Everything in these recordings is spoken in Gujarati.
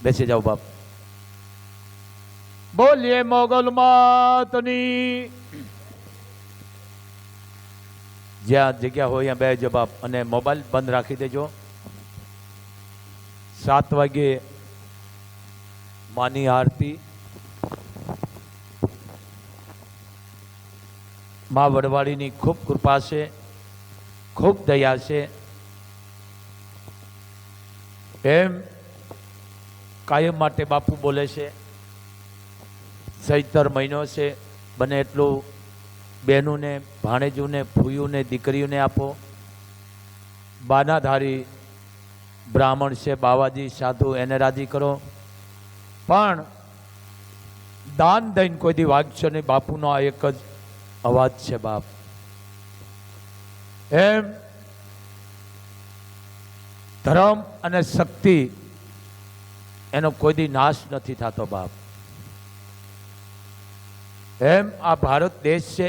બેસી જાઓ બાપ. બોલીએ મોગલ માતની. જ્યાં જગ્યા હોય ત્યાં બેસજો બાપ, અને મોબાઈલ બંધ રાખી દેજો. 7 વાગે માની આરતી. મા વડવાડીની ખૂબ કૃપા છે, ખૂબ દયા છે. એમ કાયમ માટે બાપુ બોલે છે, ચૈતર મહિનો છે, બને એટલું બહેનોને, ભાણેજોને, ફૂયુને, દીકરીઓને આપો. બાનાધારી બ્રાહ્મણ છે, બાવાજી સાધુ, એને રાજી કરો. પણ દાન દઈને કોઈ દી વાગશો નહીં. બાપુનો આ એક જ અવાજ છે બાપ. એમ ધર્મ અને શક્તિ એનો કોઈ દી નાશ નથી થતો બાપ. એમ આ ભારત દેશ છે,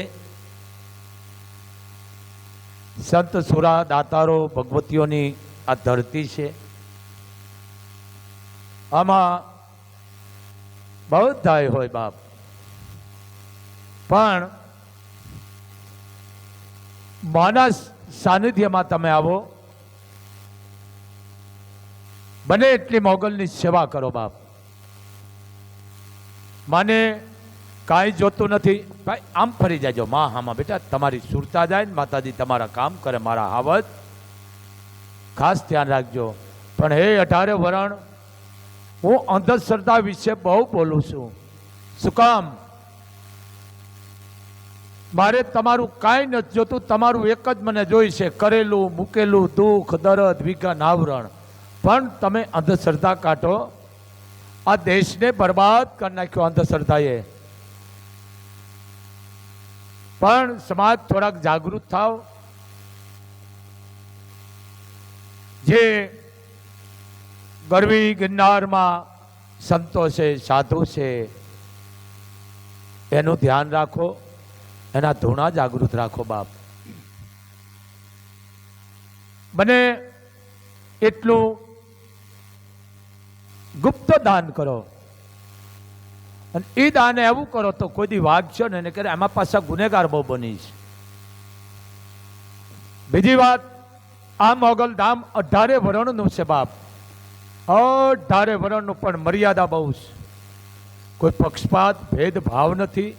સંત સુરા દાતારો ભગવતીઓની આ ધરતી છે. આમાં બધાય હોય બાપ, પણ માના સાનિધ્યમાં તમે આવો, બને એટલી મોગલની સેવા કરો બાપ. માને કાંઈ જોતું નથી ભાઈ, આમ ફરી જાજો માં હામાં બેટા, તમારી સુરતા જાય ને માતાજી તમારા કામ કરે. મારા હાવત ખાસ ધ્યાન રાખજો. પણ હે 18 વરણ, હું અંધશ્રદ્ધા વિશે બહુ બોલું છું. શું કામ? મારે તમારું કાંઈ નથી જોતું, તમારું એક જ મને જોઈ છે, કરેલું મૂકેલું દુઃખ દર્દ વિઘ્ન આવરણ. પણ તમે અંધશ્રદ્ધા કાઢો. આ દેશને બરબાદ કરી નાખ્યો અંધશ્રદ્ધાએ. પણ સમાજ થોડાક જાગૃત થાવ. જે ગરવી ગિરનારમાં સંતો છે, સાધુ છે, એનું ધ્યાન રાખો, એના ધૂણા જાગૃત રાખો બાપ. બને એટલું ગુપ્ત દાન કરો, અને એ દાન એવું કરો તો કોઈ દી વાગશો ને એને કરે એમાં પાછા ગુનેગાર બહુ બનીશ. બીજી વાત, આ મોગલ ધામ 18 વરણનું છે બાપ. 18 વરણનું, પણ મર્યાદા બહુ છે. કોઈ પક્ષપાત ભેદભાવ નથી.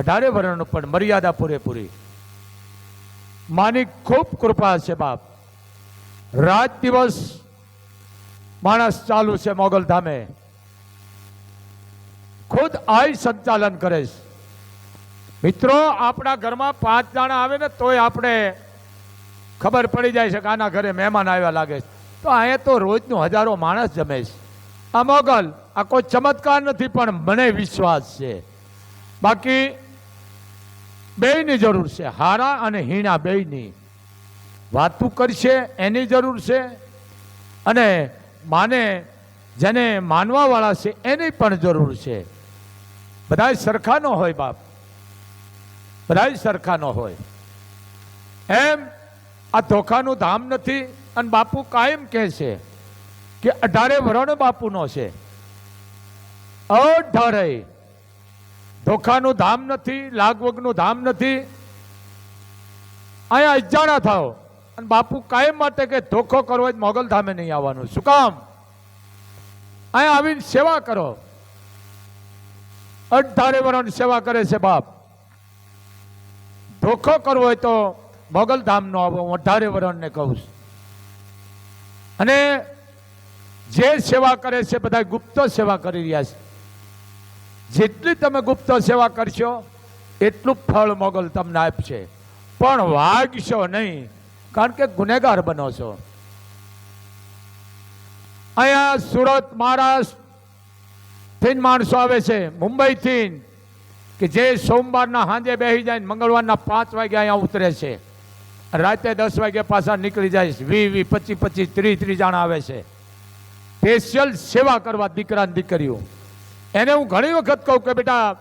18 વરણનું, પણ મર્યાદા પૂરેપૂરી. માની ખૂબ કૃપા છે બાપ. રાત દિવસ માણસ ચાલુ છે મોગલ ધામે. ખુદ આઈ સંચાલન કરે છે. મિત્રો, આપણા ઘરમાં 5 જણા આવે ને તોય આપણે ખબર પડી જાય છે કે આના ઘરે મહેમાન આવ્યા લાગે છે. તો અહીંયા તો રોજનું હજારો માણસ જમે છે. આ મોગલ, આ કોઈ ચમત્કાર નથી, પણ મને વિશ્વાસ છે. બાકી બેયની જરૂર છે, હારા અને હીણા બેયની. વાતું કરશે એની જરૂર છે, અને માને જેને માનવા વાળા છે એની પણ જરૂર છે. બધાય સરખા ન હોય બાપ, બધાય સરખા ન હોય. એમ આ ધોખાનું ધામ નથી. અને બાપુ કાયમ કહે છે કે 18 વરણ બાપુનો છે. 18 ધોખાનું ધામ નથી, લાગવગનું ધામ નથી. અહીંયા અજાણા થાવ. અને બાપુ કાયમ માટે કે ધોખો કરવો જ મોગલ ધામે નહીં આવવાનું. શું કામ? અહીંયા આવીને સેવા કરો. 18 વરણ સેવા કરે છે બાપ. ધોખો કરવો હોય તો મોગલ ધામ નો આવો. હું 18 વરણને કહું છું. અને જે સેવા કરે છે બધા ગુપ્ત સેવા કરી રહ્યા છે. જેટલી તમે ગુપ્ત સેવા કરશો એટલું ફળ મોગલ તમને આપશે. પણ વાગશો નહીં, કારણ કે ગુનેગાર બનો છો. અહીંયા સુરત, મહારાષ્ટ્ર થી માણસો આવે છે, મુંબઈ થી, કે જે સોમવારના સાંજે બેસી જાય, મંગળવારના 5 વાગે અહીંયા ઉતરે છે, રાતે 10 વાગે પાછા નીકળી જાય. 20, 25, 30 જણા આવે છે સ્પેશિયલ સેવા કરવા, દીકરા ને દીકરીઓ. એને હું ઘણી વખત કહું કે બેટા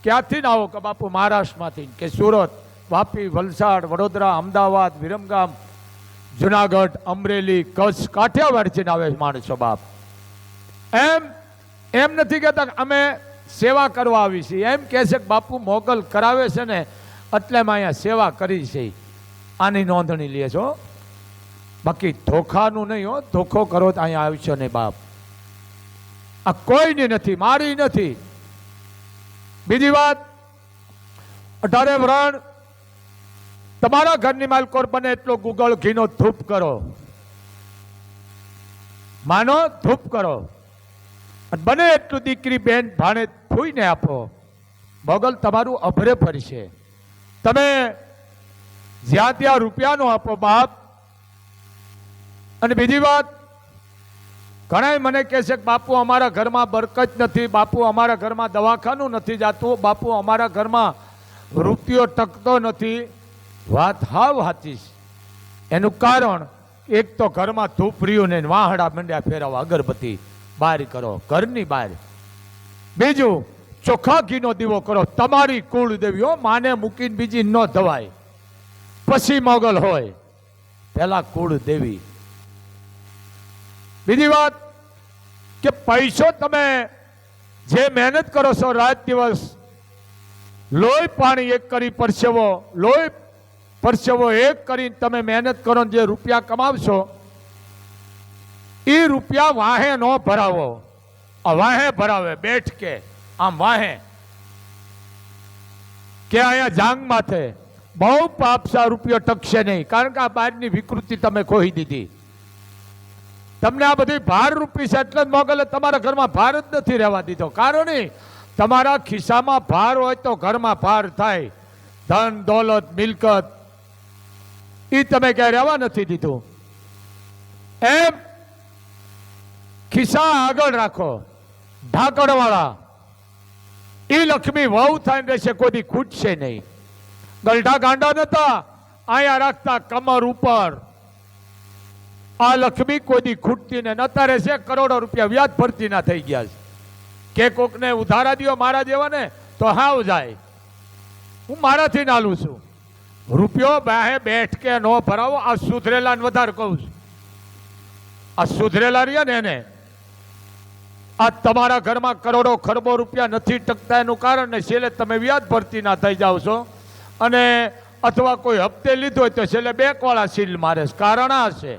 ક્યાંથી ના આવો? કે બાપુ મહારાષ્ટ્રમાંથી, કે સુરત, વાપી, વલસાડ, વડોદરા, અમદાવાદ, વિરમગામ, જુનાગઢ, અમરેલી, કચ્છ, કાઠિયાવાડથી આવે માણસો બાપ. એમ નથી કહેતા કે અમે સેવા કરવા આવી છીએ, એમ કહે છે કે બાપુ મોગલ કરાવે છે ને એટલે અમે અહીંયા સેવા કરી છે, આની નોંધણી લે છો. બાકી ધોખાનું નહીં હો, ધોખો કરો તો અહીંયા આવશો નહીં બાપ. આ કોઈની નથી, મારી નથી. બીજી વાત, 18 વ્રણ તમારા ઘરની માલકોર બને એટલો ગુગળ ઘીનો ધૂપ કરો, માનો ધૂપ કરો, બને એટલું દીકરી બેન ભાણે ફૂઈને આપો. મોગલ તમારું અભરે ફરશે. તમે જ્યાં ત્યાં રૂપિયા નો આપો બાપ. અને બીજી વાત, ઘણા મને કહે છે કે બાપુ અમારા ઘરમાં બરકત નથી, બાપુ અમારા ઘરમાં દવાખાનું નથી જાતું, બાપુ અમારા ઘરમાં રૂપિયો ટકતો નથી. વાત હાવ સાચી છે. એનું કારણ એક તો ઘરમાં ધૂપ રહ્યું ને વાહડા મંડ્યા ફેરવવા, અગરબત્તી બહાર કરો ઘરની બહાર. બીજું, ચોખ્ખા ઘીનો દીવો કરો. તમારી કુળ દેવીઓ માને મૂકીને બીજી ન ધવાય, પછી મોગલ હોય, પેલા કુળ દેવી. બીજી વાત કે પૈસો તમે જે મહેનત કરો છો રાત દિવસ, લોહી પાણી એક કરી પરસેવો, લોહી પરસેવો એક કરીને તમે મહેનત કરો, જે રૂપિયા કમાવશો એ રૂપિયા વાહે ન ભરાવો. વાહે ભરાવે બેઠ કે આમ વાહે કે અહીંયા જાંગ માથે બહુ પાપસા રૂપિયો ટકશે નહીં, કારણ કે આ બહારની વિકૃતિ તમે ખોઈ દીધી. તમને આ બધી ભાર રૂપી છે એટલે જ મોગલે તમારા ઘરમાં ભાર જ નથી રહેવા દીધો. કારણ તમારા ખિસ્સામાં ભાર હોય તો ઘરમાં ભાર થાય. ધન દોલત મિલકત એ તમે ક્યાંય રહેવા નથી દીધું. એમ ખિસ્સા આગળ રાખો, ઢાંકણવાળા. એ લક્ષ્મી વહુ થઈને રહેશે, કોઈ ખૂટશે નહીં. ગલઢા ગાંડા નતા, અહીંયા રાખતા કમર ઉપર. આ લક્ષ્મી કોઈ ખૂટતી ને નતા રહેશે. કરોડો રૂપિયા વ્યાજ ભરતી ના થઈ ગયા છે. કે કોકને ઉધારા દ્યો મારા જેવા ને તો હાવ જાય. હું મારાથી નાલું છું. રૂપિયો બાહે બેઠ કે નો ભરાવો. આ સુધરેલા ને વધારે કહું છું. આ સુધરેલા રહ્યા ને એને આ તમારા ઘરમાં કરોડો ખરબો રૂપિયા નથી ટકતા, એનું કારણ ને છેલ્લે તમે વ્યાજ ભરતી ના થઈ જાવ છો, અને અથવા કોઈ હપ્તે લીધો હોય તો છેલ્લે બેંકવાળા સીલ મારે. કારણ આ છે,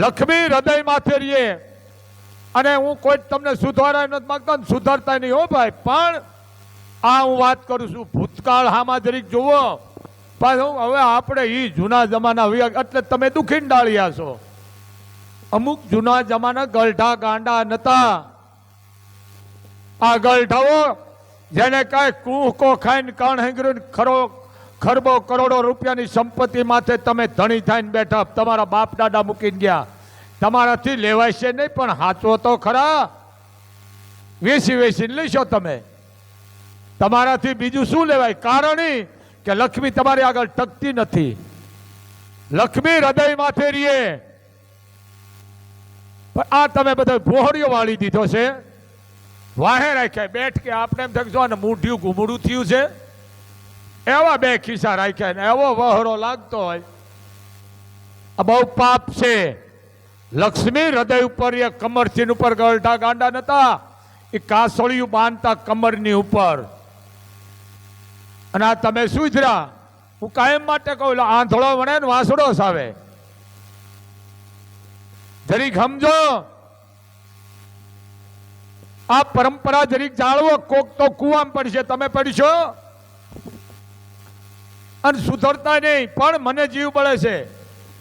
લક્ષ્મી હૃદય માથે રહીએ. અને હું કોઈ તમને સુધારા નથી માંગતો, સુધારતા નહીં હો ભાઈ. પણ આ હું વાત કરું છું ભૂતકાળ હામાં જરીક જુઓ. પાછું હવે આપણે એ જૂના જમાના એટલે તમે દુખી ડાળ્યા છો. અમુક જૂના જમાના ગલઢા ગાંડા નતા. આ ગલઢાઓ જેને કાંઈ કૂહકો ખાઈને કણ હેંગરીને ખરબો કરોડો રૂપિયાની સંપત્તિ માથે તમે ધણી થઈને બેઠા, તમારા બાપ દાદા મૂકીને ગયા. તમારાથી લેવાય છે નહીં, પણ હાચો તો ખરા. વેચીને લઈશો તમે. તમારાથી બીજું શું લેવાય? કારણ કે લક્ષ્મી તમારી આગળ ટકતી નથી. લક્ષ્મી હૃદય માથે રહીએ. પણ આ તમે બધો ભોહરીઓ વાળી દીધો છે, વાહે રાખ્યા બેઠ કે. આપણે એમ થકશો ને મૂઢિયું ઘૂમડું થયું છે, એવા બે ખિસ્સા રાખ્યા ને એવો વહરો લાગતો હોય. આ બહુ પાપ છે. લક્ષ્મી હૃદય ઉપર એ કમરથી ઉપર ગલઢા ગાંડા નતા, એ કાસળિયું બાંધતા કમરની ઉપર. અને આ તમે સુધર્યા. હું કાયમ માટે કહું, આંધળો વણે ને વાસડો સાવે. જરીક સમજો. આ પરંપરા જરીક જાળવો. કોક તો કુવામાં પડશે, તમે પડશો અને સુધરતા નહીં. પણ મને જીવ બળે છે.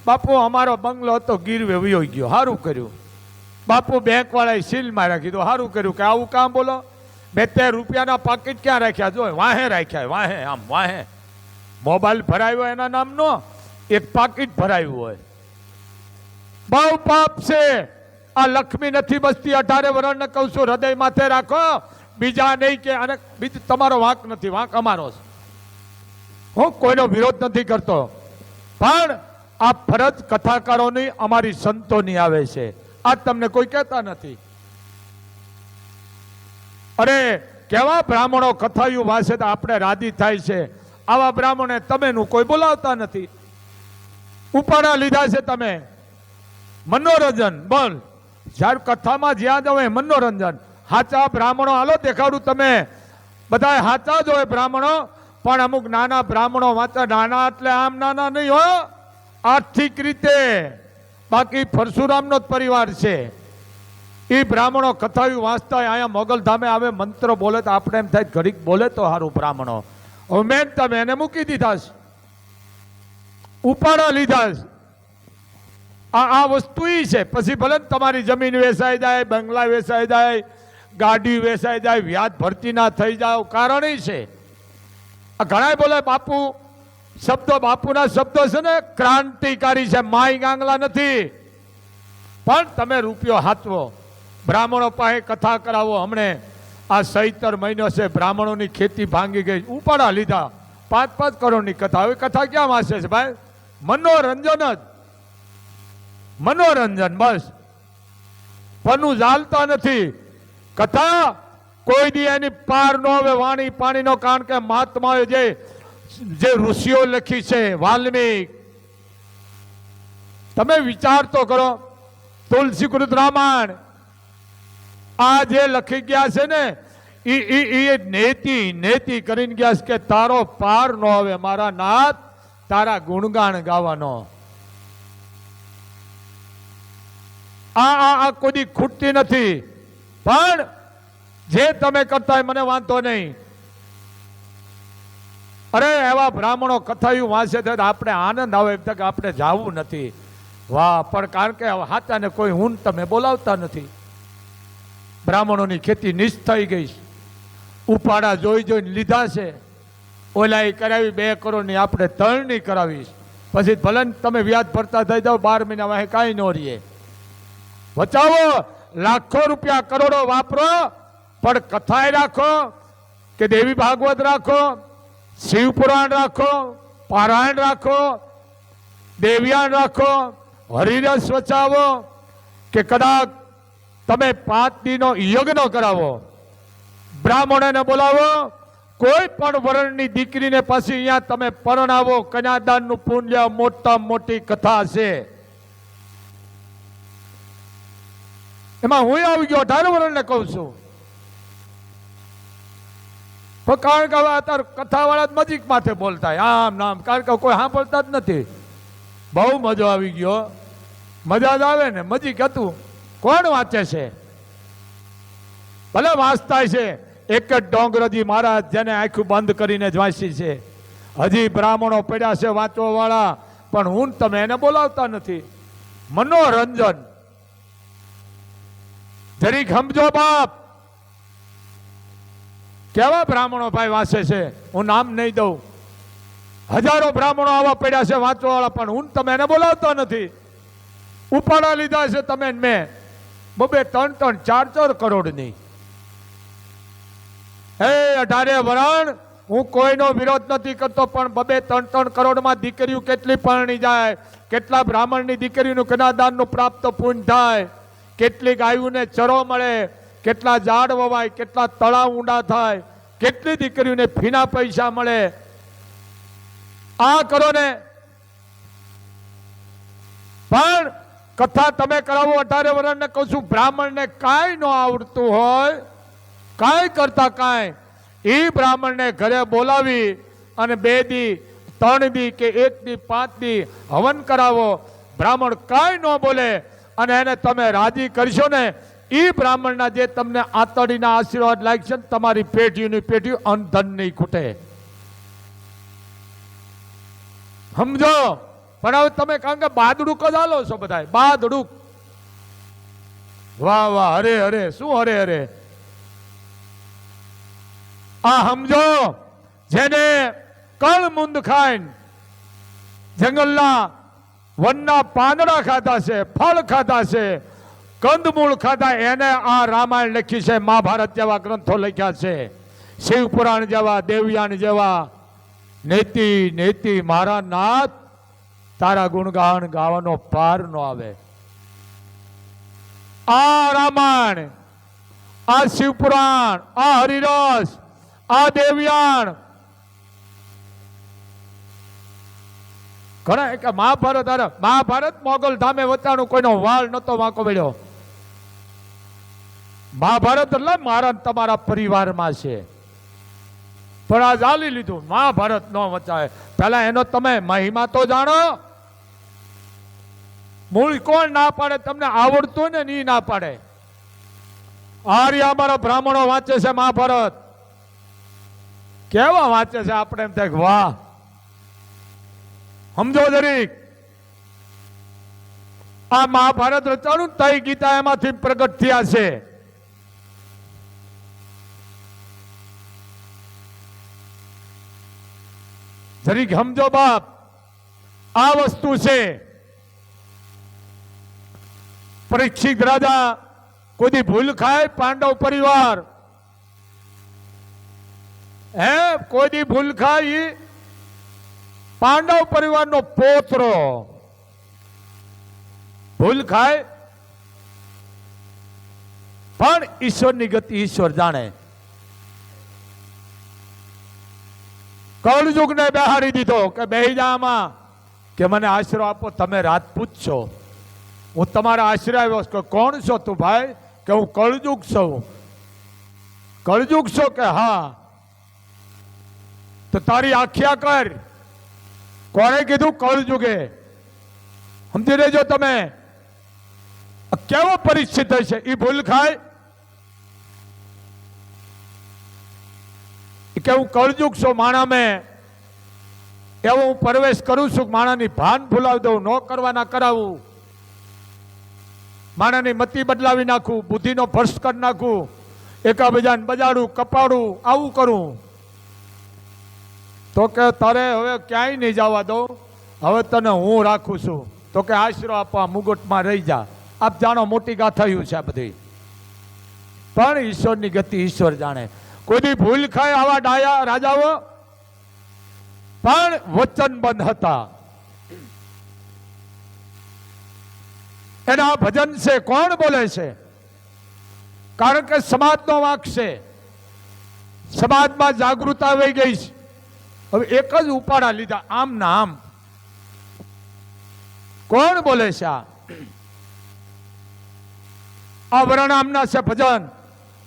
બાપુ અમારો બંગલો હતો ગીરવે વયો ગયો, સારું કર્યું. બાપુ બેંક વાળાએ સીલ માર્યા, કીધું સારું કર્યું. કે આવું કામ બોલો. 2 રૂપિયાના પાકીટ ક્યાં રાખ્યા? જો વાહે રાખ્યા, વાહે આમ વાહે. મોબાઈલ ભરાયો એના નામનો, એક પાકીટ ભરાયું હોય. બહુ પાપ છે. આ લક્ષ્મી નથી બસતી. 18 વર્ષને કહું છું, હૃદય માથે રાખો. બીજા નહીં કે અને બીજું તમારો વાંક નથી, વાંક અમારો છે. હું કોઈનો વિરોધ નથી કરતો, પણ આ ફરજ કથાકારોની અમારી સંતોની આવે છે. આ તમને કોઈ કહેતા નથી. અરે કેવા બ્રાહ્મણો કથાયું વાંચે તો આપણે રાજી થાય છે. આવા બ્રાહ્મણે તમે નું કોઈ બોલાવતા નથી. ઉપાડા લીધા છે તમે. મનોરંજન બોલ જ્યારે કથામાં જ્યાં જાવ એ મનોરંજન. હાચા બ્રાહ્મણો હાલો દેખાડું, તમે બધા હાચા જ હોય બ્રાહ્મણો, પણ અમુક નાના બ્રાહ્મણો વાંચા. નાના એટલે આમ નાના નહીં હો, આર્થિક રીતે. બાકી પરશુરામનો જ પરિવાર છે. એ બ્રાહ્મણો કથાયું વાંચતા હોય. અહીંયા મોગલધામે આવે મંત્ર બોલે તો આપણે એમ થાય ઘડીક બોલે તો સારું બ્રાહ્મણો. હવે મેન તમે એને મૂકી દીધા છે, ઉપાડા લીધા છે. આ વસ્તુ ઈ છે. પછી ભલે તમારી જમીન વેચાઈ જાય, બંગલા વેચાઈ જાય, ગાડી વેચાઈ જાય, વ્યાજ ભરતી ના થઈ જાવ, કારણ ઈ છે. આ ઘણા બોલે બાપુ શબ્દો, બાપુના શબ્દો છે ને ક્રાંતિકારી છે, માય ગાંગલા નથી. પણ તમે રૂપિયો હાચવો, બ્રાહ્મણો પાસે કથા કરાવો. હમણે આ સૈતર મહિનો છે, બ્રાહ્મણોની ખેતી ભાંગી ગઈ, ઉપાડા લીધા, 5-5 કરોડની કથા. હવે કથા ક્યાં વાંચે છે ભાઈ? મનોરંજન જ, મનોરંજન બસ. પનું ચાલતા નથી. કથા કોઈ દી એની પાર ન આવે વાણી પાણીનો. કારણ કે મહાત્માએ જે ઋષિઓ લખી છે, વાલ્મીક, તમે વિચાર તો કરો. તુલસીકૃત રામાયણ આ જે લખી ગયા છે ને, એ નેતિ કરીને ગયા છે કે તારો પાર ન આવે મારા નાથ, તારા ગુણગાન ગાવાનો. આ કોઈ ખૂટતી નથી. પણ જે તમે કરતા હોય મને વાંધો નહીં. અરે એવા બ્રાહ્મણો કથાયું વાંચે તો આપણે આનંદ આવે કે આપણે જાવું નથી. વાહ! પણ કારણ કે હાચાને કોઈ હું તમે બોલાવતા નથી. બ્રાહ્મણોની ખેતી નિષ્ઠ થઈ ગઈ. ઉપાડા જોઈ જોઈને લીધા છે. ઓલા એ કરાવી 2 કરોડની, આપણે 3ની કરાવીશ. પછી ભલે તમે વ્યાજ ભરતા થઈ જાઓ, 12 મહિનામાં કાંઈ ન રહીએ. બચાવો, લાખો રૂપિયા કરોડો વાપરો, પણ કથાએ રાખો કે દેવી ભાગવત રાખો, શિવપુરાણ રાખો, પારાયણ રાખો, દેવ્યાન રાખો, હરિરસ વચાવો, કે કદાચ તમે 5 દીનો યજ્ઞ કરાવો, બ્રાહ્મણોને બોલાવો, કોઈ પણ વર્ણની દીકરીને પછી અહીંયા તમે પરણાવો. કન્યાદાનનું પુણ્ય મોટા મોટી કથા છે. એમાં હું આવી ગયો 18 વર્ષને કહું છું. કારણ કે હવે અત્યારે કથાવાળા મજીક માથે બોલતા આમ નામ, કારણ કે કોઈ સાંભળતા જ નથી. બહુ મજો આવી ગયો. મજા જ આવે ને, મજીક હતું. કોણ વાંચે છે? ભલે વાંચતા છે. એક જ ડોંગરજી મહારાજ જેને આંખું બંધ કરીને જ વાંચી છે. હજી બ્રાહ્મણો પડ્યા છે વાંચવા વાળા, પણ હું તમે એને બોલાવતા નથી. મનોરંજન જરીક સમજો બાપ. કેવા બ્રાહ્મણો ભાઈ વાંચે છે, હું નામ નહીં દઉં. હજારો બ્રાહ્મણો આવા પડ્યા છે વાંચવા વાળા, પણ હું તમે એને બોલાવતા નથી. ઉપાડા લીધા છે તમે મેં 2-3-3, 4-4 કરોડની. હે 18 વરણ, હું કોઈનો વિરોધ નથી કરતો, પણ 2-3-3 કરોડમાં દીકરીઓ કેટલી પરણી જાય, કેટલા બ્રાહ્મણની દીકરીનું કન્યાદાનનું પ્રાપ્ત પુણ્ય થાય, કેટલી ગાયોને ચરો મળે, કેટલા ઝાડ વવાય, કેટલા તળાવ ઊંડા થાય, કેટલી દીકરીઓને ફીના પૈસા મળે. આ કરો ને. પણ કથા તમે કરાવો 18 વર્ષને કહું છું, બ્રાહ્મણને કાંઈ ન આવડતું હોય, કાંઈ કરતા કાંઈ, એ બ્રાહ્મણને ઘરે બોલાવી અને 2 દી 3 દી કે 1 દી 5 દી હવન કરાવો. બ્રાહ્મણ કાંઈ ન બોલે અને એને તમે રાજી કરશો ને, એ બ્રાહ્મણના જે તમને આતડીના આશીર્વાદ લાગશે ને, તમારી પેઢીની પેઢી અનધન નહીં ખૂટે. સમજો? પણ હવે તમે કારણ કે બાદડુક જ હાલો છો બધા, બાદડુક. વાહ વાહ, હરે હરે, શું હરે હરે. આ સમજો, જેને કળમુંદ ખાઈને જંગલના વનના પાંદડા ખાધા છે, ફળ ખાધા છે, કંદમૂળ ખાધા, એને આ રામાયણ લખી છે, મહાભારત જેવા ગ્રંથો લખ્યા છે, શિવપુરાણ જેવા, દેવયાન જેવા. નેતિ મારા નાથ, તારા ગુણગાન ગાવાનો પાર ન આવે. આ રામાયણ, આ શિવપુરાણ, આ હરિરસ, આ દેવયાન, ઘણા મહાભારત મોગલ ધામે વચાણું, કોઈનો વાળ નતો વાંકો પડ્યો. મહાભારત એટલે મારા ને તમારા પરિવારમાં છે, પણ આ ચાલી લીધું. મહાભારત ન વચાય. પહેલા એનો તમે મહિમા તો જાણો. મૂળ કોણ ના પાડે? તમને આવડતું ને ની ના પાડે. આર્ય અમારા બ્રાહ્મણો વાંચે છે મહાભારત. કેવા વાંચે છે? આપણે એમ થાય વાહ. સમજો જરીક. આ મહાભારત રચાણું તઈ ગીતા એમાંથી પ્રગટ થયા છે. જરીક સમજો બાપ, આ વસ્તુ છે. પરીક્ષિત રાજા કોઈ ભૂલ ખાય, પાંડવ પરિવાર હે કોઈ ભૂલ ખાય, પાંડવ પરિવારનો પોતરો ભૂલ ખાય, પણ ઈશ્વરની ગતિ ઈશ્વર જાણે. કળયુગને બેહારી દીધો કે બેહી જા આમાં, કે મને આશરો આપો. તમે રાજપૂત છો, હું તમારા આશરે આવ્યો છું. કોણ છો તું ભાઈ? કે હું કળયુગ છું. કળયુગ છો? કે હા. તો તારી આખ્યા કર. કોણે કીધું? કળયુગે. સમજી લેજો તમે. કેવો પરિસ્થિતિ છે? એ ભૂલ ખાય કે હું કળયુગ છું, માણા મેં એવો હું પ્રવેશ કરું છું, માણાની ભાન ભૂલાવી દઉં, ન કરવાના કરાવું, માણાની મતિ બદલાવી નાખું, બુદ્ધિનો ભ્રષ્ટ કરી નાખું, એકાબીજાને બજાડું, કપાડું, આવું કરું. તો કે તારે હવે ક્યાંય નહીં જવા દઉં, હવે તને હું રાખું છું. તો કે આશરો આપવા મુગટમાં રહી જા. આપ જાણો મોટી ગાથાયું છે આ બધી, પણ ઈશ્વરની ગતિ ઈશ્વર જાણે. કોઈ ભૂલ ખાય આવા ડાયા રાજાઓ, પણ વચનબંધ હતા. એના ભજન છે. કોણ બોલે છે? કારણ કે સમાજનો વાંક છે. સમાજમાં જાગૃતતા વહી ગઈ છે. હવે એક જ ઉપાડા લીધા, આમ ના આમ. કોણ બોલે છે? આ વર્ણામના છે ભજન.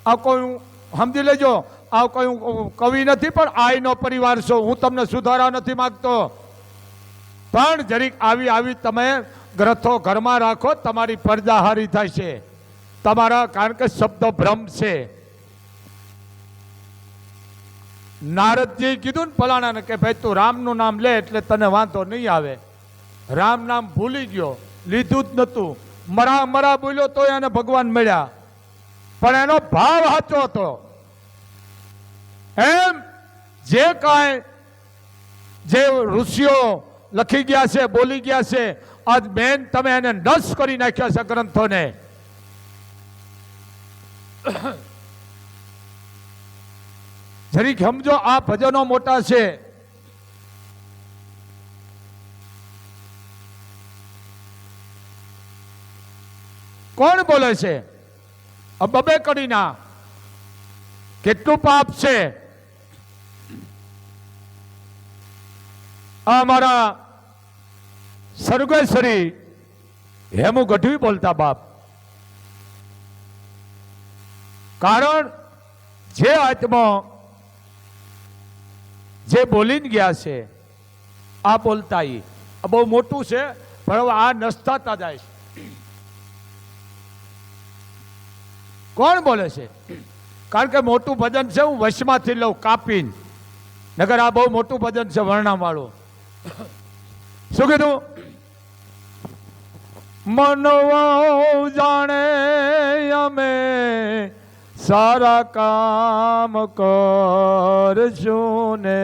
આ કોઈ સમજી લેજો, આ કોઈ કવિ નથી, પણ આઈનો પરિવાર છો. હું તમને સુધારા નથી માંગતો, પણ જરીક આવી આવી તમે ગ્રંથો ઘરમાં રાખો, તમારી પ્રજા હારી થાય છે તમારા. કારણ કે શબ્દ ભ્રમ છે. નારદજી કીધું ને ફલાણાને કે ભાઈ તું રામનું નામ લે એટલે તને વાંધો નહીં આવે. રામ નામ ભૂલી ગયો, લીધું જ નતું, મરા બોલ્યો તો એને ભગવાન મળ્યા, પણ એનો ભાવ સાચો હતો. એમ જે કાંઈ જે ઋષિઓ લખી ગયા છે, બોલી ગયા છે, આજ બેન તમે એને નષ્ટ કરી નાખ્યા છે ગ્રંથોને. જરીક સમજો, આ ભજનો મોટા છે. કોણ બોલે છે? બબે કડીના. કેટલું પાપ છે. અમારા સર્વેશ્વરી હેમુ ગઢવી બોલતા બાપ. કારણ જે આત્મા જે બોલીને ગયા છે, આ બોલતા આ બહુ મોટું છે, પણ હવે આ નસ્તાતા જાય છે. કોણ બોલે છે? કારણ કે મોટું ભજન છે, હું વશમાંથી લઉં કાપીને, નગર આ બહુ મોટું ભજન છે વર્ણમ વાળું. શું કીધું? મનવા જાણે અમે સારા કામ કરશું ને,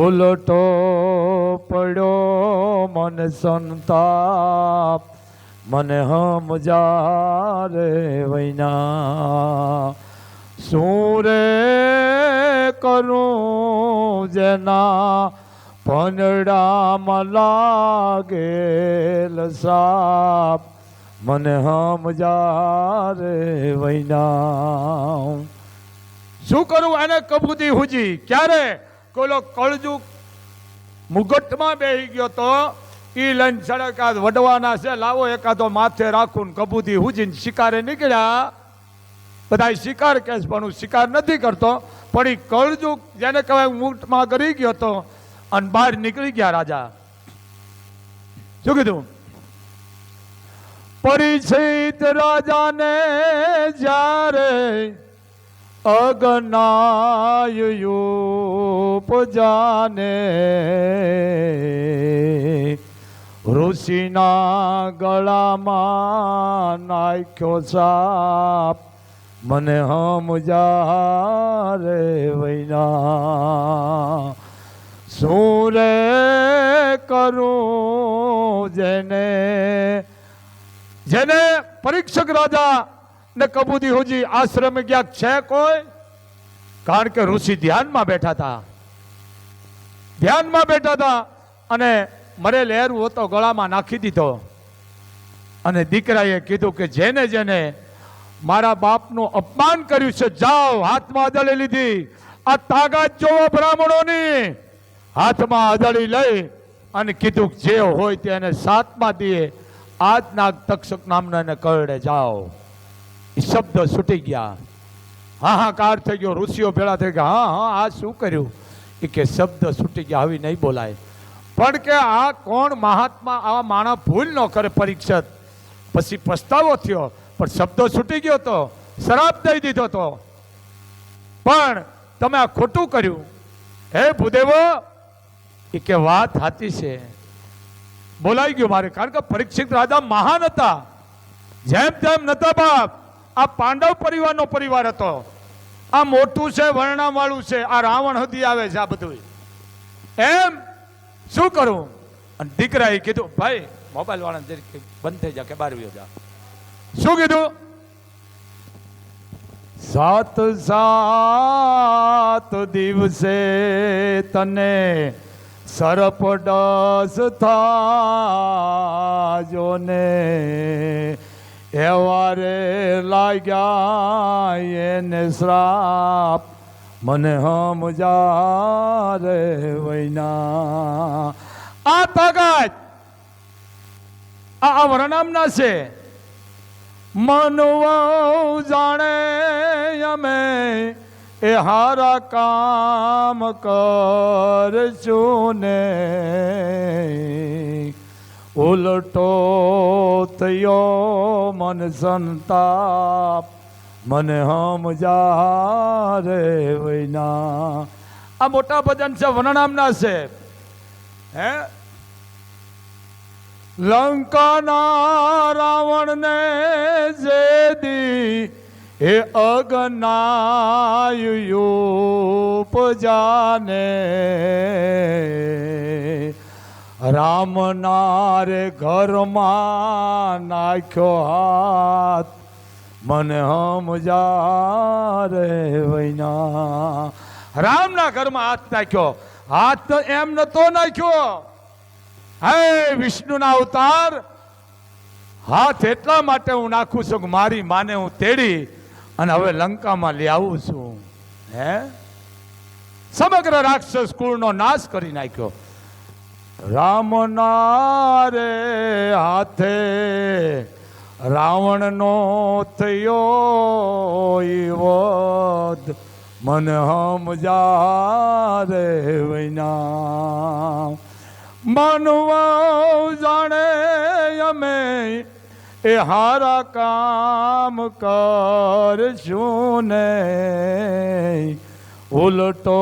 ઉલટો પડ્યો મન સંતાપ, મને સમજારે વૈના. શું રે કરું જેના પનડામાં લાગેલ સાપ, મને સમજારે વૈના. શું કરું? એને કબૂદી હુજી. ક્યારે? કોલો કળજુગ મુગટમાં બેહી ગયો તો ઈ લઈને સડકા વડવાના છે, લાવો એકાદો માથે રાખું ને કબૂતી હુજીને શિકારે નીકળ્યા. બધા શિકાર કેસ, પણ હું શિકાર નથી કરતો, પણ એ કળજુગ જેને કહેવાય ઊંટમાં કરી ગયો હતો અને બહાર નીકળી ગયા રાજા. શું કીધું? પરિચિત રાજાને જ્યારે અગનાય ઉપજાને ઋષિના ગળામાં નાખ્યો સાપ, મને સમજારે વૈના શું રે કરું જેને જેને પરીક્ષક રાજા ને કબૂદી હુજી આશ્રમે ક્યાંક છે કોઈ? કારણ કે ઋષિ ધ્યાનમાં બેઠા હતા, ધ્યાનમાં બેઠા હતા અને મરેલ એરું હતો ગળામાં નાખી દીધો. અને દીકરાએ કીધું કે જેને જેને મારા બાપનું અપમાન કર્યું છે, જાઓ હાથમાં અદળી લીધી. આ તાકાત જોવો બ્રાહ્મણોની. હાથમાં અદળી લઈ અને કીધું જે હોય તેને 7મા દીએ આજ નાગ તક્ષક નામના કરડે જાઓ. એ શબ્દ છૂટી ગયા, હાહાકાર થઈ ગયો. ઋષિઓ ભેળા થઈ ગયા, હા હા આ શું કર્યું? એ કે શબ્દ છૂટી ગયા, હવે નહીં બોલાય. પણ કે આ કોણ મહાત્મા, આ માણસ ભૂલ ન કરે પરીક્ષિત. પછી પસ્તાવો થયો, પણ શબ્દ છૂટી ગયો તો, શ્રાપ દઈ દીધો તો. પણ તમે આ ખોટું કર્યું. હે ભૂદેવો, એ કે વાત સાચી છે, બોલાઈ ગયું મારે. કારણ કે પરીક્ષિત રાજા મહાન હતા, જેમ તેમ નતા બાપ. આ પાંડવ પરિવારનો પરિવાર હતો. આ મોટું છે, વર્ણામ વાળું છે, આ રાવણ હદી આવે છે આ બધું. એમ શું કરું? અને દીકરાએ કીધું ભાઈ મોબાઈલ વાળાને જરીક બંધ થઈ જા કે બહાર વ્યો જા. શું કીધું? 7 દિવસે તને સરપડસ થાજો ને એવારે લાગ્યા એને શ્રાપ, મને સમજારે વૈના. આ તાકાત આ વર્ણામના છે. મનવ જાણે અમે એ હારા કામ કરશું ને ઉલટો થયો મન સંતાપ, મને સમજારે વૈના. આ મોટા ભજન છે, વર્ણામના છે. હે લંકાના રાવણને જેદી એ અગનાય ઉપજાને રામના રે ઘરમાં નાખ્યો હાથ, મને સમજારે વૈના. રામના ઘરમાં હાથ નાખ્યો. હાથ તો એમ નતો નાખ્યો. હે વિષ્ણુના અવતાર, હાથ એટલા માટે હું નાખું છું કે મારી માને હું તેડી અને હવે લંકામાં લઈ આવું છું. હે સમગ્ર રાક્ષસ કુળનો નાશ કરી નાખ્યો. રામના રે હાથે રાવણનો થયો વધ, મને સમજારે વૈના. મનવ જાણે અમે એ હારા કામ કરશું ને ઉલટો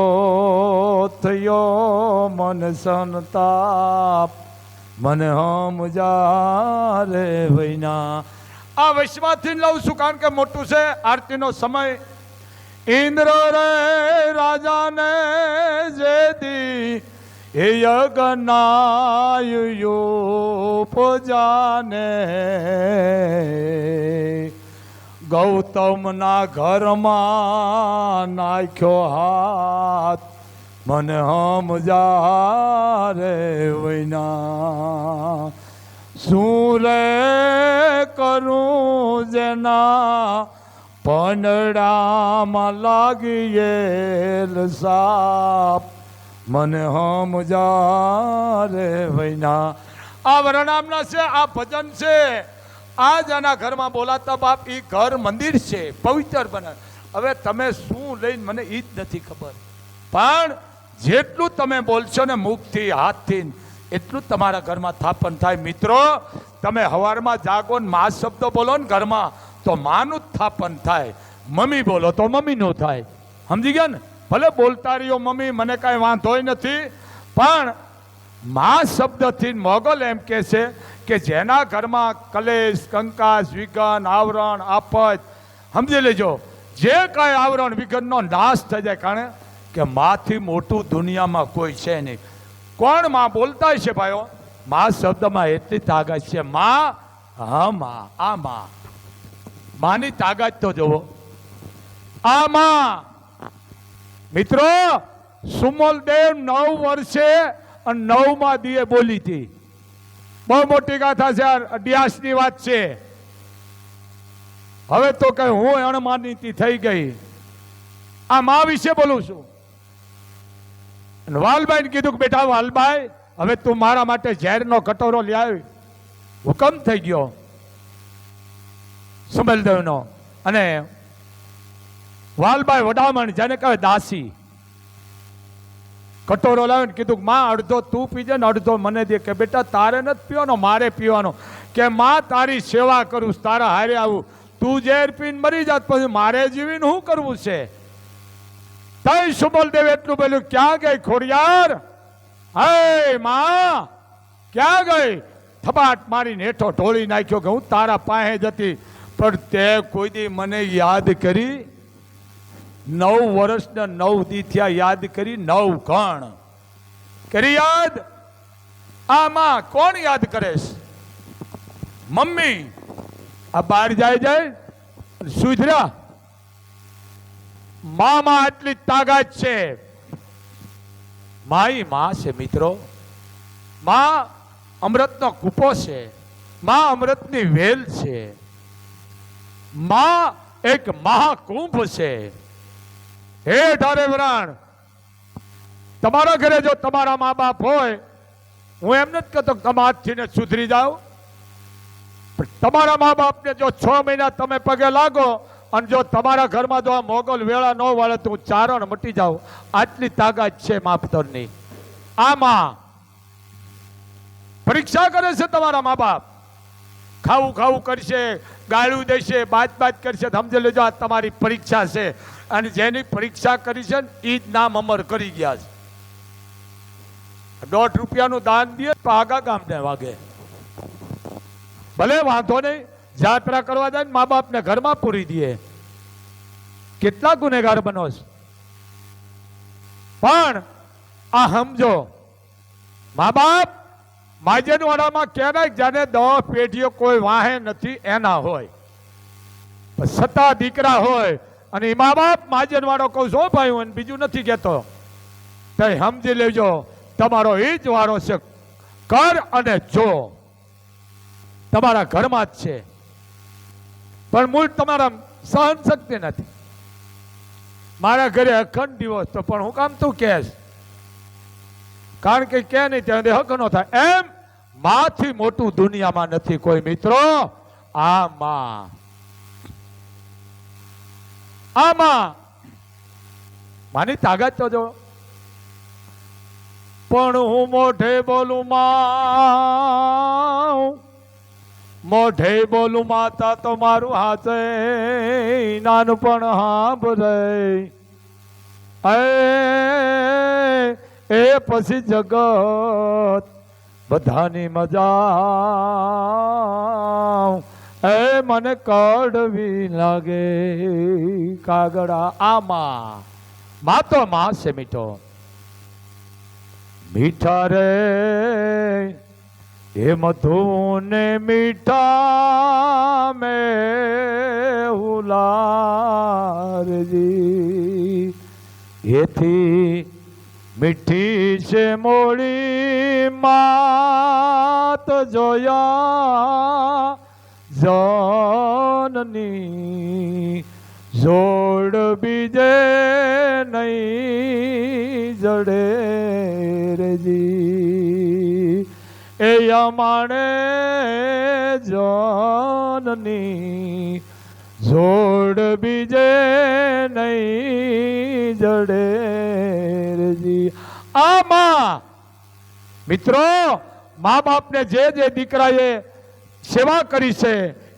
થયો મન સંતાપ, મને સમજારે વૈના. આ વૈશ્વાથી લઉં છું કારણ કે મોટું છે, આરતીનો સમય. ઇન્દ્ર રે રાજાને જેદી એ યજ્ઞાય ઉપજાને ગૌતમના ઘરમાં નાખ્યો હાથ, મને સમજારે વૈના. શું રે કરું જેના પંડળામાં લાગીએલ સાપ, મને સમજારે વૈના. આ વરનામના છે, આ ભજન છે, આ જ આના ઘરમાં બોલાતા બાપ એ ઘર મંદિર છે, પવિત્ર બને. હવે તમે શું લઈને મને એ જ નથી ખબર, પણ જેટલું તમે બોલશો ને મુખથી હાથથી એટલું તમારા ઘરમાં થાપન થાય. મિત્રો તમે હવારમાં જાગો ને મા શબ્દો બોલો ને ઘરમાં તો માનું જ થાપન થાય. મમ્મી બોલો તો મમ્મીનું થાય. સમજી ગયા ને? ભલે બોલતા રહ્યો મમ્મી, મને કાંઈ વાંધોય નથી, પણ મા શબ્દથી મોગલ એમ કહે છે કે જેના ઘરમાં કલેશ, કંકાસ, વિઘન, આવરણ, આફત, સમજી લેજો, જે કાંઈ આવરણ વિઘનનો નાશ થઈ જાય. કારણ કે માથી મોટું દુનિયામાં કોઈ છે નહીં. કોણ માં બોલતા છે ભાઈઓ? મા શબ્દમાં એટલી તાકાત છે. માં, હા માં, આ માં, માની તાકાત તો જુઓ. આ માં મિત્રો સુમલદેવ 9 વર્ષે અને 9મા દીએ બોલી હતી. બહુ મોટી ગાથા છે, અભ્યાસની વાત છે. હવે તો કઈ હું અણમાનીતી થઈ ગઈ. આ મા વિશે બોલું છું. વાલબાઈ કીધું કે બેટા વાલબાઈ, હવે તું મારા માટે ઝેરનો કટોરો લઈ આવી. હુકમ થઈ ગયો સુમલદેવનો. અને વાલબાઈ વડામણ, જેને કહે દાસી, કટોરો લાવીને કીધું કે માં અડધો તું પીજે ને અડધો મને દે. કે બેટા તારે નથી પીવાનો, મારે પીવાનો. કે માં તારી સેવા કરું, તારા હારે આવું, તું ઝેર પીને મરી જાત પછી મારે જીવીને શું કરવું છે? તઈ સુમલદેવ એટલું બોલ્યું, ક્યાં ગઈ ખોડિયાર? હે માં ક્યાં ગઈ? થપાટ મારીને હેઠો ઢોળી નાખ્યો કે હું તારા પાસે જતી, પણ તે કોઈ દી મને યાદ કરી? 9 વર્ષ ને 9 દી થયા યાદ કરી. 9 ગણ કરી યાદ. આ માં કોણ યાદ કરે? મમ્મી આ બહાર જાય સુધરા. મામાં આટલી તાકાત છે. માઈ માં છે મિત્રો. માં અમૃતનો કૂપો છે. માં અમૃતની વેલ છે. માં એક મહાકુંભ છે. હે ધારે વરાણ, તમારા ઘરે જો તમારા મા બાપ હોય, હું એમ નથી કહેતો કે તમે આજથી સુધરી જાઓ, પણ તમારા મા બાપને જો 6 મહિના તમે પગે લાગો અને જો તમારા ઘરમાં જો આ મોગલ વેળા ન વાળે તો હું ચારણ મટી જાઉં. આટલી તાકાત છે માપતરની. આમાં પરીક્ષા કરે છે તમારા મા બાપ. ખાવું ખાવું કરશે, ગાળું દેશે, બાત કરશે. સમજી લેજો આ તમારી પરીક્ષા છે. અને જેની પરીક્ષા કરી છે ને એ જ નામ અમર કરી ગયા છે. 1.5 રૂપિયાનું દાન દે તો આગા ગામને વાગે. ભલે વાંધો નહીં, યાત્રા કરવા જાય ને મા બાપને ઘરમાં પૂરી દે. કેટલા ગુનેગાર બનો છે? પણ આ સમજો, મા બાપ માજનવાડામાં કહેવાય જેને 10 પેઢીઓ કોઈ વાહે નથી એના હોય, છતાં દીકરા હોય. અને એ મા બાપ માજનવાડો કહું છું ભાઈ, હું બીજું નથી કહેતો. તો સમજી લેજો તમારો એ જ વારો છે. કર અને જો તમારા ઘરમાં જ છે, પણ મૂળ તમારા સહન શક્તિ નથી. મારા ઘરે અખંડ દિવસ તો પણ હું કામ તું કહેશ? કારણ કે નહીં ત્યાં હક ન થાય. એમ માથી મોટું દુનિયામાં નથી કોઈ મિત્રો. આ માં, આમાં માની તાકાત તો જો. પણ હું મોઢે બોલું માં, મોઢે બોલું માતા તો મારું હાથે નાનપણ સાંભળે. એ પછી જગત બધાની મજા એ મને કડવી લાગે કાગડા. આમાં માં તો માં છે મીઠો. મીઠા રે એ મધુ ને મીઠા મે હુલારજી. એથી મીઠી છે મોળી માત જોયા જનની જોડ બીજે નહીં જડે રેજી. એ અમાણે જોનની જોડ બીજે નહીં જડે જી. આમાં મિત્રો મા બાપને જે દીકરાએ સેવા કરી છે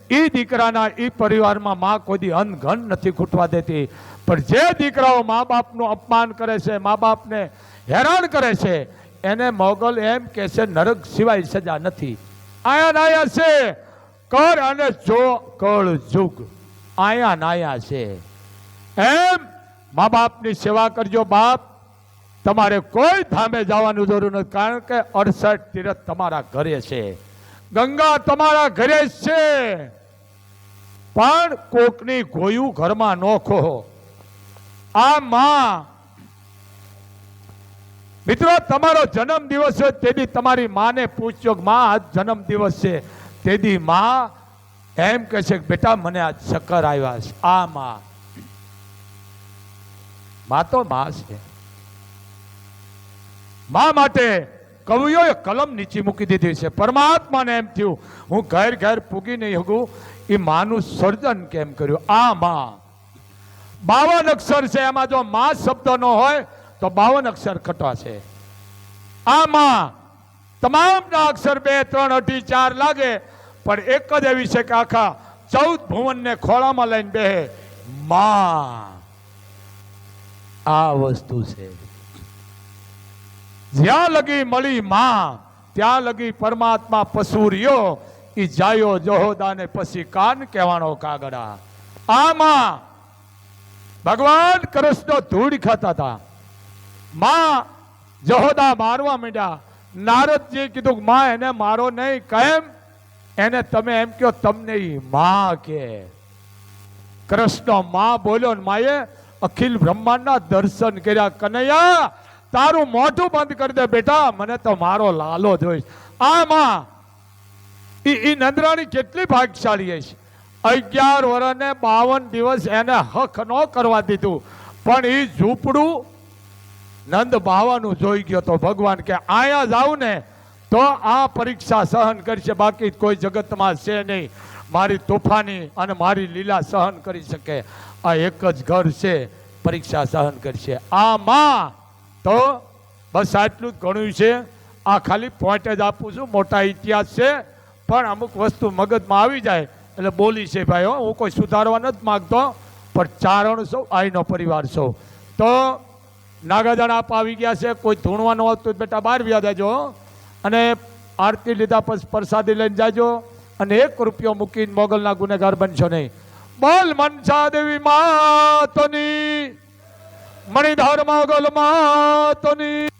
એ દીકરાના એ પરિવારમાં માં કોઈ અનઘન નથી ખૂટવા દેતી. પણ જે દીકરાઓ મા બાપનું અપમાન કરે છે, મા બાપને હેરાન કરે છે, એને મોગલ એમ કે છે નરક સિવાય સજા નથી. આયા નાયા છે કર અને જો કળ જુગ, આયા નાયા છે. એમ મા બાપની સેવા કરજો. બાપ તમારે કોઈ ધામે જવાનું જરૂર નથી, કારણ કે 68 તીરથ તમારા ઘરે છે, ગંગા તમારા ઘરે જ છે. પણ કોકની ગોયું ઘરમાં નોખો. આ માં મિત્રો તમારો જન્મ દિવસ હોય તેથી તમારી માને પૂછજો કે માં આજ જન્મ દિવસ છે. તેથી માં એમ કહે છે કે બેટા મને આજ ચક્કર આવ્યા છે. આ માં તો માં છે. માં માટે કવિઓએ કલમ નીચે મૂકી દીધી છે. પરમાત્માને એમ થયું હું ઘર ઘર પૂગી નહીં શકું, એ માનું સર્જન કેમ કર્યું. આ માં 52 અક્ષર છે, એમાં જો માં શબ્દ ન હોય તો 52 અક્ષર ખટા છે. આ માં તમામના અક્ષર 2, 3, 8, 4 લાગે, પણ એક જ એવી છે કે આખા 14 ભુવનને ખોળામાં લઈને બેહે. માં આ વસ્તુ છે. જ્યાં લગી મળી માં ત્યાં લગી પરમાત્મા પસુર્યો, ઈ જાયો જહોદાને પછી કાન કહેવાનો કાગડા. આમાં ભગવાન કૃષ્ણ ધૂળ ખાતા હતા. માં જહોદા મારવા માંડ્યા. નારદજી કીધું માં એને મારો નહીં. કેમ? એને તમે એમ કહો તમને ઈ માં કે. કૃષ્ણ માં બોલ્યો ને માએ અખિલ બ્રહ્માંડના દર્શન કર્યા. કનૈયા તારું મોઢું બંધ કરી દે બેટા, મને તો મારો લાલો જોઈશ. આ માં ઈ નંદરાણી કેટલી ભાગ્યશાળી છે. 11 વર્ષ ને 52 દિવસ એને હક ન કરવા દીધું, પણ એ ઝૂંપડું નંદ બાવાનું જોઈ ગયો. તો ભગવાન કે આયા જાવ ને તો આ પરીક્ષા સહન કરશે, બાકી કોઈ જગતમાં છે નહીં મારી તોફાની અને મારી લીલા સહન કરી શકે. આ એક જ ઘર છે, પરીક્ષા સહન કરશે. આ માં તો બસ આટલું જ ઘણું છે. આ ખાલી પોઈન્ટ જ આપું છું. મોટા ઇતિહાસ છે, પણ અમુક વસ્તુ મગજમાં આવી જાય એટલે બોલી છે ભાઈ. હું કોઈ સુધારવા નથી માગતો, પણ ચારણ સૌ આઈનો પરિવાર સૌ. તો નાગાજણ આપ આવી ગયા છે. કોઈ ધૂણવાનું હોત તો બેટા બહાર વ્યા જાજો, અને આરતી લીધા પછી પ્રસાદી લઈને જાજો, અને 1 રૂપિયો મૂકીને મોગલના ગુનેગાર બનશો નહીં. બોલ મનસા દેવી માતની, મણિધર મોગલ માતની.